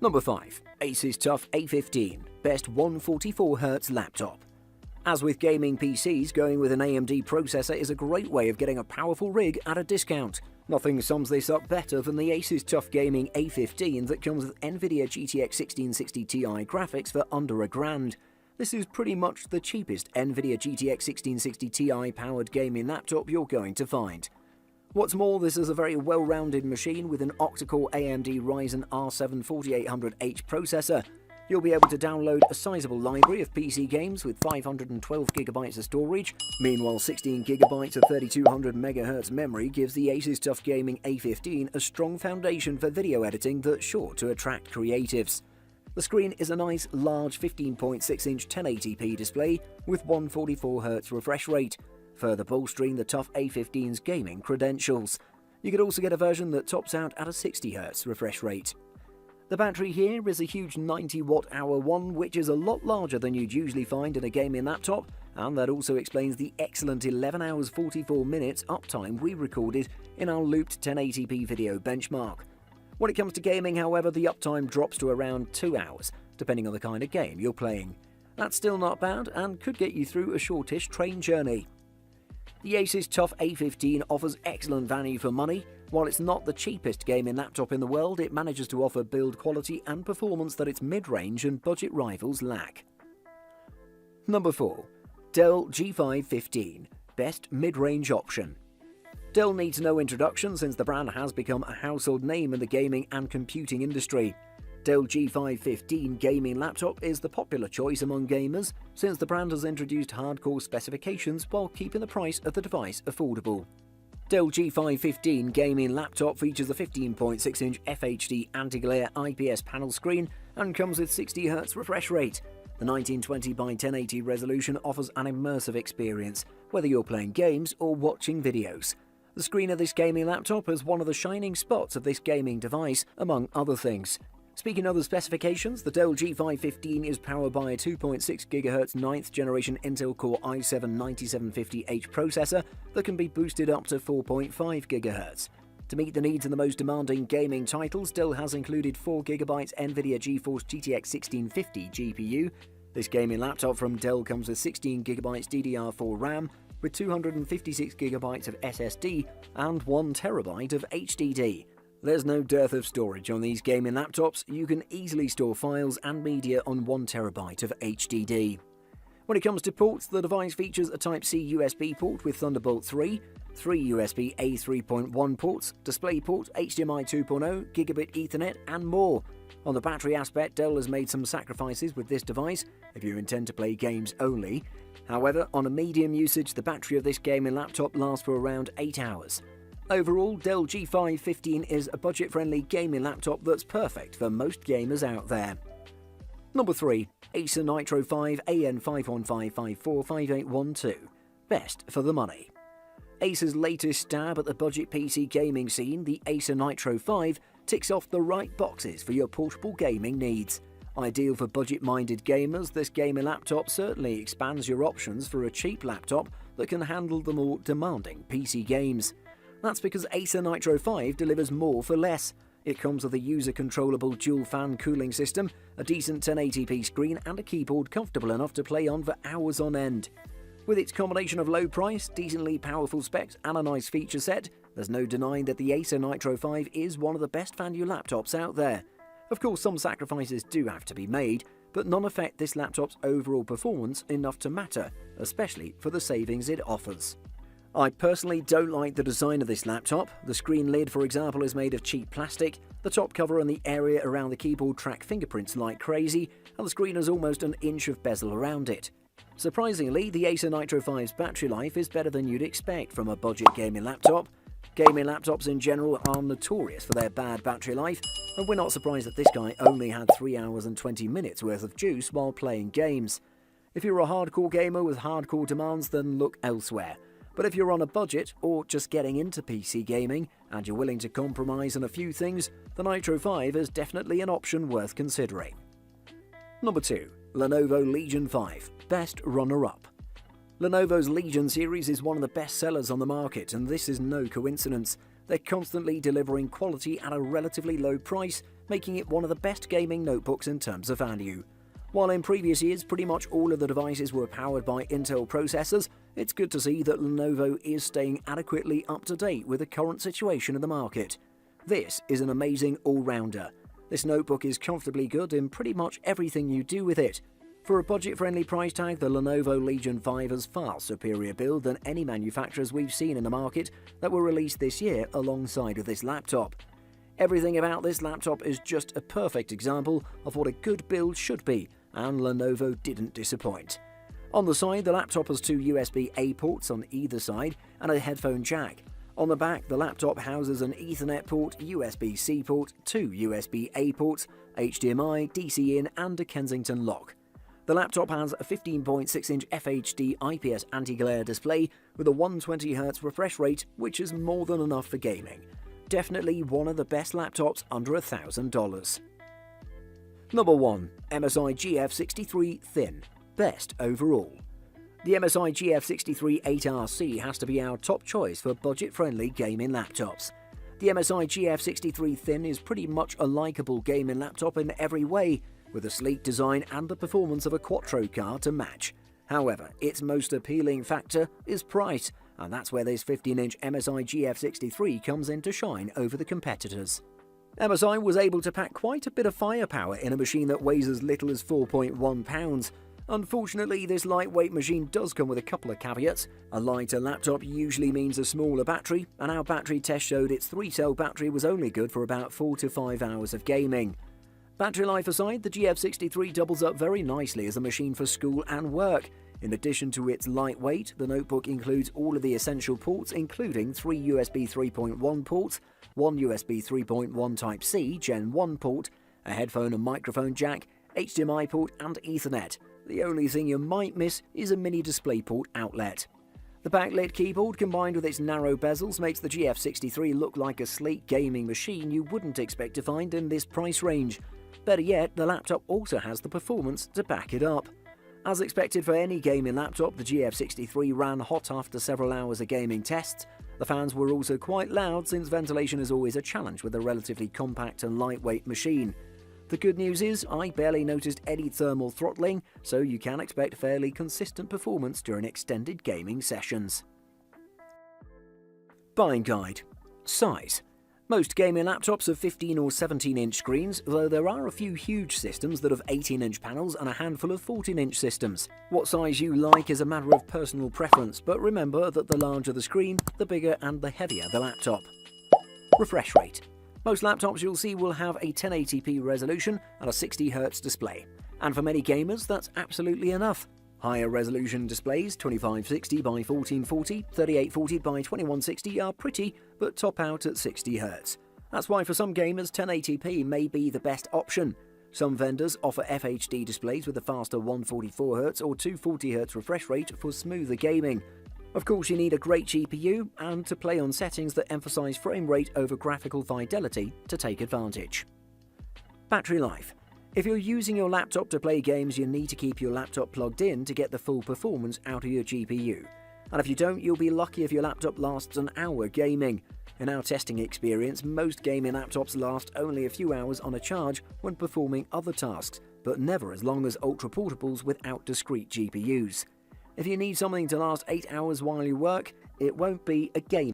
Number 5. Asus TUF A15, best 144Hz laptop. As with gaming PCs, going with an AMD processor is a great way of getting a powerful rig at a discount. Nothing sums this up better than the Asus TUF Gaming A15 that comes with NVIDIA GTX 1660 Ti graphics for under $1,000. This is pretty much the cheapest NVIDIA GTX 1660 Ti powered gaming laptop you're going to find. What's more, this is a very well-rounded machine with an octa-core AMD Ryzen R7 4800H processor. You'll be able to download a sizable library of PC games with 512GB of storage. Meanwhile, 16GB of 3200MHz memory gives the Asus TUF Gaming A15 a strong foundation for video editing that's sure to attract creatives. The screen is a nice, large 15.6-inch 1080p display with 144Hz refresh rate, further bolstering the TUF A15's gaming credentials. You could also get a version that tops out at a 60Hz refresh rate. The battery here is a huge 90Wh one, which is a lot larger than you'd usually find in a gaming laptop, and that also explains the excellent 11 hours 44 minutes uptime we recorded in our looped 1080p video benchmark. When it comes to gaming, however, the uptime drops to around 2 hours, depending on the kind of game you're playing. That's still not bad and could get you through a shortish train journey. The Asus TUF A15 offers excellent value for money. While it's not the cheapest gaming laptop in the world, it manages to offer build quality and performance that its mid-range and budget rivals lack. Number 4. Dell G515, best mid-range option. Dell needs no introduction since the brand has become a household name in the gaming and computing industry. Dell G515 gaming laptop is the popular choice among gamers since the brand has introduced hardcore specifications while keeping the price of the device affordable. Dell G515 gaming laptop features a 15.6-inch FHD anti-glare IPS panel screen and comes with 60Hz refresh rate. The 1920x1080 resolution offers an immersive experience, whether you're playing games or watching videos. The screen of this gaming laptop is one of the shining spots of this gaming device, among other things. Speaking of the specifications, the Dell G515 is powered by a 2.6 GHz 9th generation Intel Core i7-9750H processor that can be boosted up to 4.5 GHz. To meet the needs of the most demanding gaming titles, Dell has included 4GB NVIDIA GeForce GTX 1650 GPU. This gaming laptop from Dell comes with 16GB DDR4 RAM, with 256GB of SSD and 1TB of HDD. There's no dearth of storage on these gaming laptops. You can easily store files and media on 1TB of HDD. When it comes to ports, the device features a Type-C USB port with Thunderbolt 3, 3 USB A3.1 ports, DisplayPort, HDMI 2.0, Gigabit Ethernet, and more. On the battery aspect, Dell has made some sacrifices with this device if you intend to play games only. However, on a medium usage, the battery of this gaming laptop lasts for around 8 hours. Overall, Dell G515 is a budget-friendly gaming laptop that's perfect for most gamers out there. Number 3. Acer Nitro 5 AN515545812, best for the money. Acer's latest stab at the budget PC gaming scene, the Acer Nitro 5, ticks off the right boxes for your portable gaming needs. Ideal for budget-minded gamers, this gaming laptop certainly expands your options for a cheap laptop that can handle the more demanding PC games. That's because Acer Nitro 5 delivers more for less. It comes with a user-controllable dual-fan cooling system, a decent 1080p screen, and a keyboard comfortable enough to play on for hours on end. With its combination of low price, decently powerful specs, and a nice feature set, there's no denying that the Acer Nitro 5 is one of the best value laptops out there. Of course, some sacrifices do have to be made, but none affect this laptop's overall performance enough to matter, especially for the savings it offers. I personally don't like the design of this laptop. The screen lid, for example, is made of cheap plastic, the top cover and the area around the keyboard track fingerprints like crazy, and the screen has almost an inch of bezel around it. Surprisingly, the Acer Nitro 5's battery life is better than you'd expect from a budget gaming laptop. Gaming laptops in general are notorious for their bad battery life, and we're not surprised that this guy only had 3 hours and 20 minutes worth of juice while playing games. If you're a hardcore gamer with hardcore demands, then look elsewhere. But if you're on a budget or just getting into PC gaming and you're willing to compromise on a few things, the Nitro 5 is definitely an option worth considering. Number 2. Lenovo Legion 5, best runner-up. Lenovo's Legion series is one of the best sellers on the market, and this is no coincidence. They're constantly delivering quality at a relatively low price, making it one of the best gaming notebooks in terms of value. While in previous years pretty much all of the devices were powered by Intel processors, it's good to see that Lenovo is staying adequately up to date with the current situation in the market. This is an amazing all-rounder. This notebook is comfortably good in pretty much everything you do with it. For a budget-friendly price tag, the Lenovo Legion 5 has far superior build than any manufacturers we've seen in the market that were released this year alongside of this laptop. Everything about this laptop is just a perfect example of what a good build should be, and Lenovo didn't disappoint. On the side, the laptop has two USB-A ports on either side and a headphone jack. On the back, the laptop houses an Ethernet port, USB-C port, two USB-A ports, HDMI, DC-in and a Kensington lock. The laptop has a 15.6-inch FHD IPS anti-glare display with a 120Hz refresh rate, which is more than enough for gaming. Definitely one of the best laptops under $1,000. Number 1. MSI GF63 Thin. Best overall. The MSI GF63 8RC has to be our top choice for budget-friendly gaming laptops. The MSI GF63 Thin is pretty much a likeable gaming laptop in every way, with a sleek design and the performance of a Quattro car to match. However, its most appealing factor is price, and that's where this 15-inch MSI GF63 comes in to shine over the competitors. MSI was able to pack quite a bit of firepower in a machine that weighs as little as 4.1 pounds. Unfortunately, this lightweight machine does come with a couple of caveats. A lighter laptop usually means a smaller battery, and our battery test showed its 3-cell battery was only good for about 4 to 5 hours of gaming. Battery life aside, the GF63 doubles up very nicely as a machine for school and work. In addition to its lightweight, the notebook includes all of the essential ports, including 3 USB 3.1 ports, 1 USB 3.1 Type-C Gen 1 port, a headphone and microphone jack, HDMI port and Ethernet. The only thing you might miss is a mini DisplayPort outlet. The backlit keyboard combined with its narrow bezels makes the GF63 look like a sleek gaming machine you wouldn't expect to find in this price range. Better yet, the laptop also has the performance to back it up. As expected for any gaming laptop, the GF63 ran hot after several hours of gaming tests. The fans were also quite loud since ventilation is always a challenge with a relatively compact and lightweight machine. The good news is I barely noticed any thermal throttling, so you can expect fairly consistent performance during extended gaming sessions. Buying guide. Size. Most gaming laptops have 15 or 17-inch screens, though there are a few huge systems that have 18-inch panels and a handful of 14-inch systems. What size you like is a matter of personal preference, but remember that the larger the screen, the bigger and the heavier the laptop. Refresh rate. Most laptops you'll see will have a 1080p resolution and a 60Hz display, and for many gamers that's absolutely enough. Higher resolution displays, 2560 by 1440, 3840 by 2160 are pretty, but top out at 60Hz. That's why for some gamers 1080p may be the best option. Some vendors offer FHD displays with a faster 144Hz or 240Hz refresh rate for smoother gaming. Of course, you need a great GPU and to play on settings that emphasize frame rate over graphical fidelity to take advantage. Battery life. If you're using your laptop to play games, you need to keep your laptop plugged in to get the full performance out of your GPU. And if you don't, you'll be lucky if your laptop lasts an hour gaming. In our testing experience, most gaming laptops last only a few hours on a charge when performing other tasks, but never as long as ultra-portables without discrete GPUs. If you need something to last 8 hours while you work, it won't be a game.